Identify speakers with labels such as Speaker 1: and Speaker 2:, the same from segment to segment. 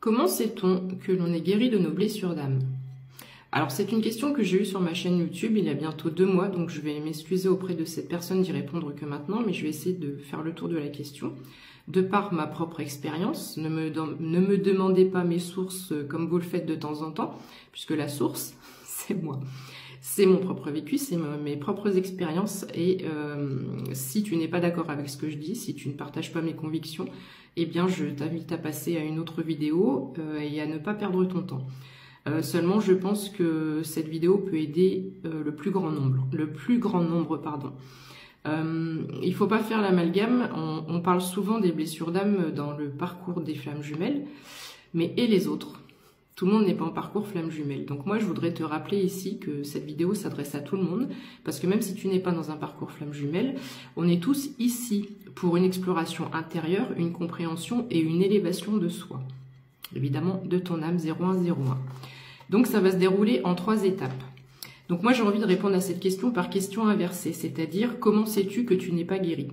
Speaker 1: Comment sait-on que l'on est guéri de nos blessures d'âme? Alors c'est une question que j'ai eue sur ma chaîne YouTube il y a bientôt 2 mois, donc je vais m'excuser auprès de cette personne d'y répondre que maintenant, mais je vais essayer de faire le tour de la question. De par ma propre expérience, ne me demandez pas mes sources comme vous le faites de temps en temps, puisque la source, c'est moi. C'est mon propre vécu, c'est mes propres expériences, et si tu n'es pas d'accord avec ce que je dis, si tu ne partages pas mes convictions, eh bien je t'invite à passer à une autre vidéo et à ne pas perdre ton temps. Seulement, je pense que cette vidéo peut aider le plus grand nombre. Il ne faut pas faire l'amalgame. On parle souvent des blessures d'âme dans le parcours des flammes jumelles, mais et les autres? Tout le monde n'est pas en parcours flamme jumelle. Donc moi, je voudrais te rappeler ici que cette vidéo s'adresse à tout le monde, parce que même si tu n'es pas dans un parcours flamme jumelle, on est tous ici pour une exploration intérieure, une compréhension et une élévation de soi. Évidemment, de ton âme 0101. Donc ça va se dérouler en 3 étapes. Donc moi, j'ai envie de répondre à cette question par question inversée, c'est-à-dire comment sais-tu que tu n'es pas guéri?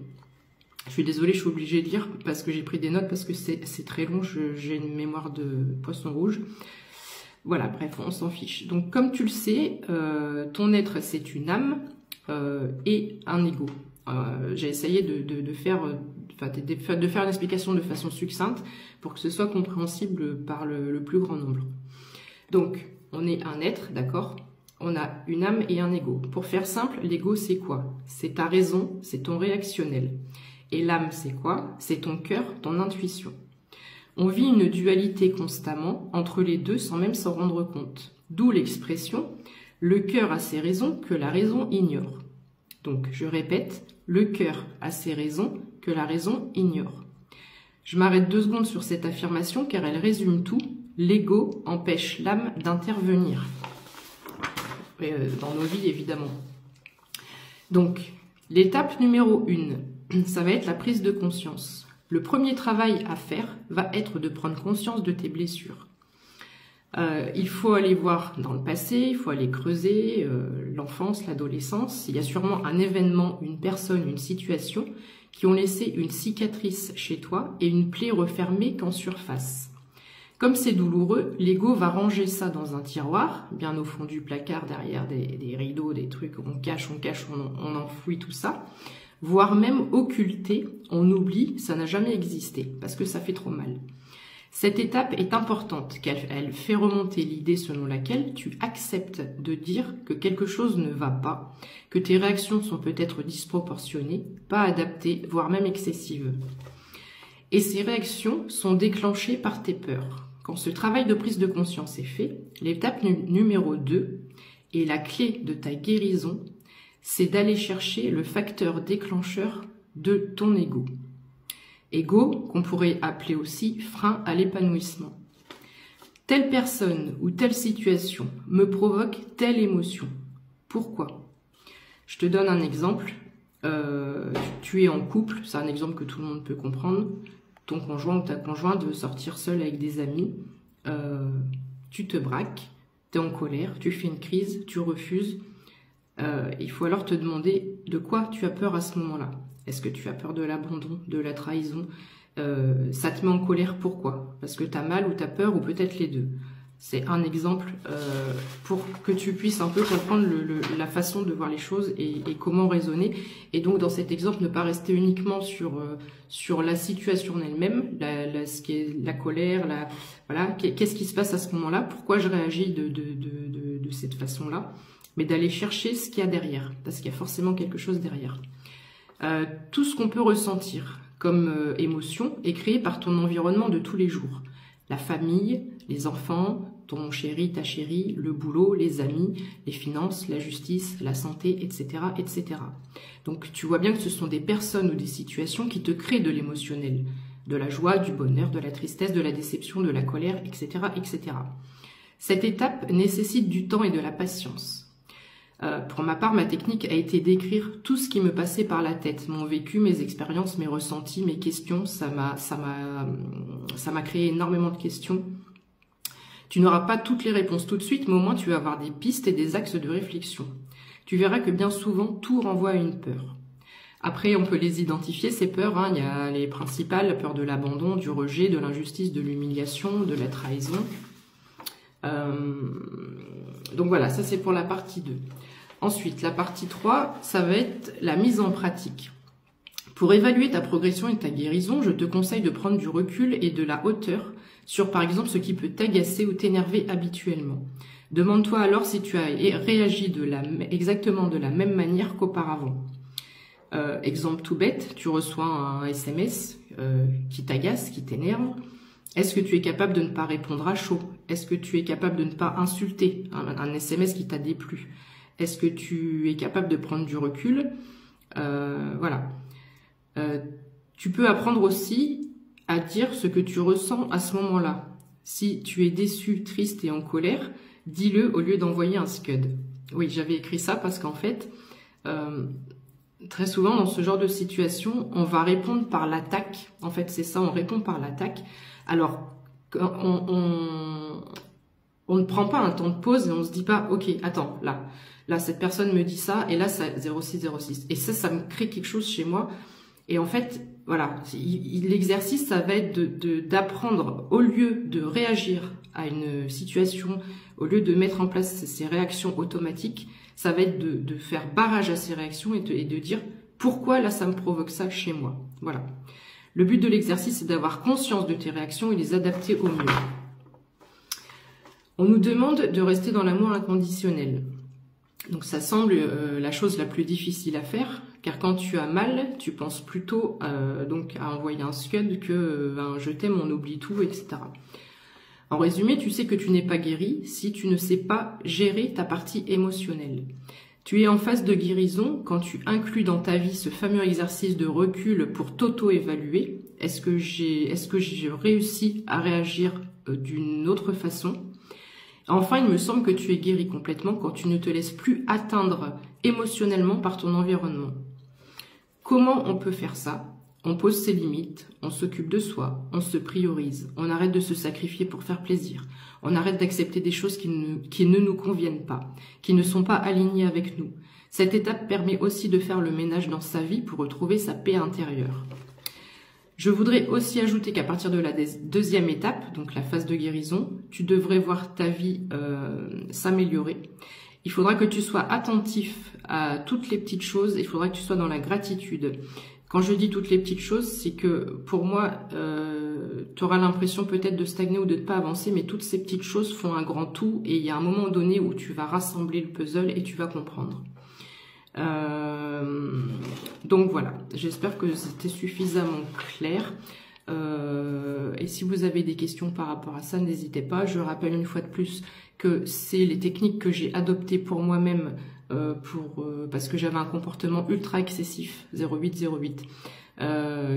Speaker 1: Je suis désolée, je suis obligée de lire parce que j'ai pris des notes, parce que c'est très long, j'ai une mémoire de poisson rouge. Voilà, bref, on s'en fiche. Donc comme tu le sais, ton être c'est une âme et un ego. J'ai essayé de faire une explication de façon succincte pour que ce soit compréhensible par le plus grand nombre. Donc, on est un être, d'accord? On a une âme et un ego. Pour faire simple, l'ego c'est quoi? C'est ta raison, c'est ton réactionnel. Et l'âme, c'est quoi? C'est ton cœur, ton intuition. On vit une dualité constamment entre les deux sans même s'en rendre compte. D'où l'expression « le cœur a ses raisons que la raison ignore ». Donc, je répète, le cœur a ses raisons que la raison ignore. Je m'arrête 2 secondes sur cette affirmation car elle résume tout. L'ego empêche l'âme d'intervenir. Dans nos vies, évidemment. Donc, l'étape numéro 1, ça va être la prise de conscience. Le premier travail à faire va être de prendre conscience de tes blessures. Il faut aller voir dans le passé, il faut aller creuser l'enfance, l'adolescence. Il y a sûrement un événement, une personne, une situation qui ont laissé une cicatrice chez toi et une plaie refermée qu'en surface. Comme c'est douloureux, l'ego va ranger ça dans un tiroir, bien au fond du placard, derrière des rideaux, des trucs, on cache, on enfouit tout ça, voire même occulter, on oublie, ça n'a jamais existé, parce que ça fait trop mal. Cette étape est importante, car elle fait remonter l'idée selon laquelle tu acceptes de dire que quelque chose ne va pas, que tes réactions sont peut-être disproportionnées, pas adaptées, voire même excessives. Et ces réactions sont déclenchées par tes peurs. Quand ce travail de prise de conscience est fait, l'étape numéro 2 et la clé de ta guérison, c'est d'aller chercher le facteur déclencheur de ton ego. Ego, qu'on pourrait appeler aussi frein à l'épanouissement. Telle personne ou telle situation me provoque telle émotion. Pourquoi? Je te donne un exemple. Tu es en couple, c'est un exemple que tout le monde peut comprendre. Ton conjoint ou ta conjointe veut sortir seul avec des amis, tu te braques, tu es en colère, tu fais une crise, tu refuses. Il faut alors te demander de quoi tu as peur à ce moment-là. Est-ce que tu as peur de l'abandon, de la trahison? Ça te met en colère, pourquoi? Parce que tu as mal ou tu as peur, ou peut-être les deux. C'est un exemple pour que tu puisses un peu comprendre la façon de voir les choses et comment raisonner. Et donc, dans cet exemple, ne pas rester uniquement sur la situation en elle-même, ce qui est la colère, voilà, qu'est-ce qui se passe à ce moment-là, pourquoi je réagis de cette façon-là, mais d'aller chercher ce qu'il y a derrière, parce qu'il y a forcément quelque chose derrière. Tout ce qu'on peut ressentir comme émotion est créé par ton environnement de tous les jours. La famille, les enfants, ton chéri, ta chérie, le boulot, les amis, les finances, la justice, la santé, etc., etc. Donc tu vois bien que ce sont des personnes ou des situations qui te créent de l'émotionnel, de la joie, du bonheur, de la tristesse, de la déception, de la colère, etc., etc. Cette étape nécessite du temps et de la patience. Pour ma part, ma technique a été d'écrire tout ce qui me passait par la tête, mon vécu, mes expériences, mes ressentis, mes questions. Ça m'a créé énormément de questions. Tu n'auras pas toutes les réponses tout de suite, mais au moins tu vas avoir des pistes et des axes de réflexion. Tu verras que bien souvent, tout renvoie à une peur. Après, on peut les identifier, ces peurs, hein. Il y a les principales, la peur de l'abandon, du rejet, de l'injustice, de l'humiliation, de la trahison. Donc voilà, ça c'est pour la partie 2. Ensuite, la partie 3, ça va être la mise en pratique. Pour évaluer ta progression et ta guérison, je te conseille de prendre du recul et de la hauteur sur par exemple ce qui peut t'agacer ou t'énerver habituellement. Demande-toi alors si tu as réagi exactement de la même manière qu'auparavant. Exemple tout bête, tu reçois un SMS qui t'agace, qui t'énerve. Est-ce que tu es capable de ne pas répondre à chaud? Est-ce que tu es capable de ne pas insulter un SMS qui t'a déplu? Est-ce que tu es capable de prendre du recul? Voilà. Tu peux apprendre aussi à dire ce que tu ressens à ce moment-là. Si tu es déçu, triste et en colère, dis-le au lieu d'envoyer un scud. Oui, j'avais écrit ça parce qu'en fait, très souvent dans ce genre de situation, on va répondre par l'attaque. En fait, c'est ça, on répond par l'attaque. Alors, on ne prend pas un temps de pause et on se dit pas, ok, attends, là, cette personne me dit ça, et là, ça 0606. Et ça me crée quelque chose chez moi. Et en fait, voilà, l'exercice, ça va être d'apprendre, au lieu de réagir à une situation, au lieu de mettre en place ces réactions automatiques, ça va être de faire barrage à ces réactions et de dire pourquoi là ça me provoque ça chez moi. Voilà. Le but de l'exercice, c'est d'avoir conscience de tes réactions et les adapter au mieux. On nous demande de rester dans l'amour inconditionnel. Donc ça semble la chose la plus difficile à faire, car quand tu as mal, tu penses plutôt donc à envoyer un scud que je t'aime, on oublie tout, etc. En résumé, tu sais que tu n'es pas guéri si tu ne sais pas gérer ta partie émotionnelle. Tu es en phase de guérison quand tu inclus dans ta vie ce fameux exercice de recul pour t'auto-évaluer. Est-ce que j'ai réussi à réagir d'une autre façon? Enfin, il me semble que tu es guéri complètement quand tu ne te laisses plus atteindre émotionnellement par ton environnement. Comment on peut faire ça? On pose ses limites, on s'occupe de soi, on se priorise, on arrête de se sacrifier pour faire plaisir, on arrête d'accepter des choses qui ne nous conviennent pas, qui ne sont pas alignées avec nous. Cette étape permet aussi de faire le ménage dans sa vie pour retrouver sa paix intérieure. Je voudrais aussi ajouter qu'à partir de la deuxième étape, donc la phase de guérison, tu devrais voir ta vie s'améliorer. Il faudra que tu sois attentif à toutes les petites choses, il faudra que tu sois dans la gratitude. Quand je dis toutes les petites choses, c'est que pour moi, tu auras l'impression peut-être de stagner ou de ne pas avancer, mais toutes ces petites choses font un grand tout et il y a un moment donné où tu vas rassembler le puzzle et tu vas comprendre. Donc voilà, j'espère que c'était suffisamment clair. Et si vous avez des questions par rapport à ça, n'hésitez pas. Je rappelle une fois de plus que c'est les techniques que j'ai adoptées pour moi-même parce que j'avais un comportement ultra excessif, 0808,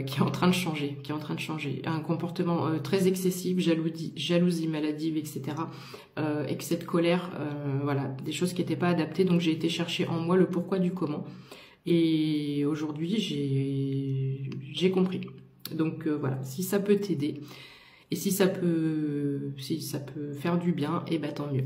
Speaker 1: qui est en train de changer, un comportement très excessif, jalousie maladive, etc. Excès de colère, voilà, des choses qui n'étaient pas adaptées. Donc j'ai été chercher en moi le pourquoi du comment. Et aujourd'hui, j'ai compris. Donc voilà, si ça peut t'aider et si ça peut faire du bien, et ben tant mieux.